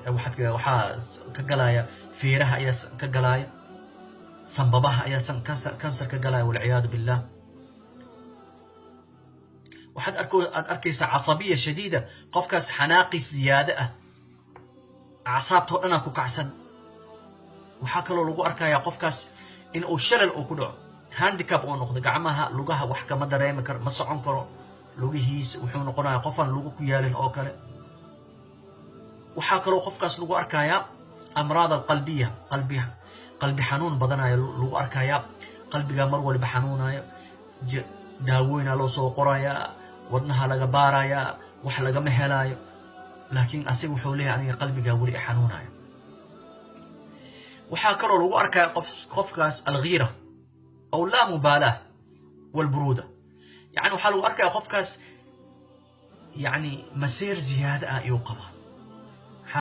waxaa ka galaya feeraha ayaa ka galaya sanbabaha ayaa kansar ka galaya walciyaadu billah waxaad arkaysaa casabiya shadiida qofkaas xanaaqi ziyaado ah acsaabtoo dhan ku kacsan waxaa kaloo lagu arkayaa qofkaas in uu shalal uu ku dhaco handicap uu noqdo gacmaha lugaha wax kama dareemi karo ma socon karo lugihiisa wuxuu noqonayaa qofaan lugu ku yaalin oo kale waxaa kaloo qofkaas lagu arkayaa amraad alqalbiya qalbi xanuun badanaya lagu arkayaa qalbiga mar walba xanuunaya daawooyina loo soo qorayaa wadnaha laga baarayaa wax lagama helaayo laakiin asiga wuxuu leeyahay aniga qalbiga weli xanuunaya waxaa kaloo lagu arkayaa qofkaas alghiira aw laa mubaalaah walburuuda yani waxaa lagu arkayaa qofkaas yani masiir ziyaada ah ayuu qabaa